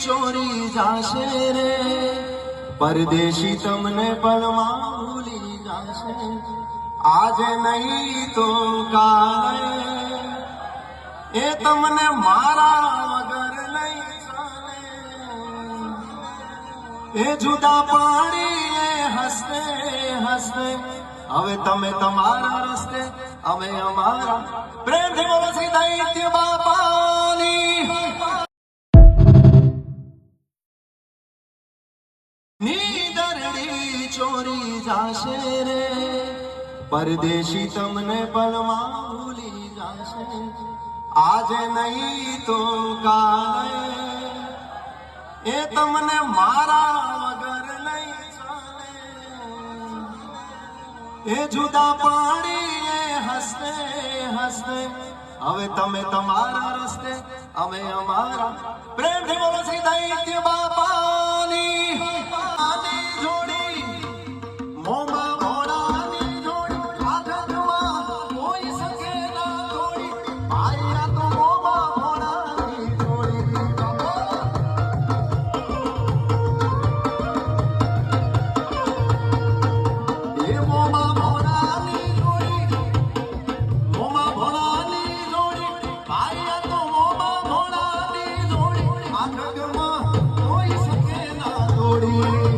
ચોરી જાશે રે, પરદેશી તમને પળમાં ભૂલી જાશે, આજે નહીં તો કાલે એ તમને મારા વગર નહીં ચાલે, એ જુદા પાડી એ હસતે હસતે, હવે તમે તમારા રસ્તે અમે અમારા, પ્રેમથી બોલો શ્રી દૈત્ય બાપાની નીદરડી ચોરી જાશે રે, પરદેશી તમને પળમાં ભૂલી જાશે, આજે નહીં તો કાલે એ તમને મારા વગર નહીં ચાલે, એ જુદા પાડી એ હસતે હસતે, હવે તમે તમારા રસ્તે અમે અમારા, પ્રેમથી બોલો શ્રી દૈત્ય બાપાની જોડી, મોમાં મોડાની જોડી, આ જગમાં કોઈ શકે ના તોડી, ભાઈ તો મોમાં મોડાની જોડી, એ મોમાં મોડાની જોડી, મોમાં મોડાની જોડી, ભાઈ તો મોમાં મોડાની જોડી, આ જગમાં કોઈ શકે ના તોડી.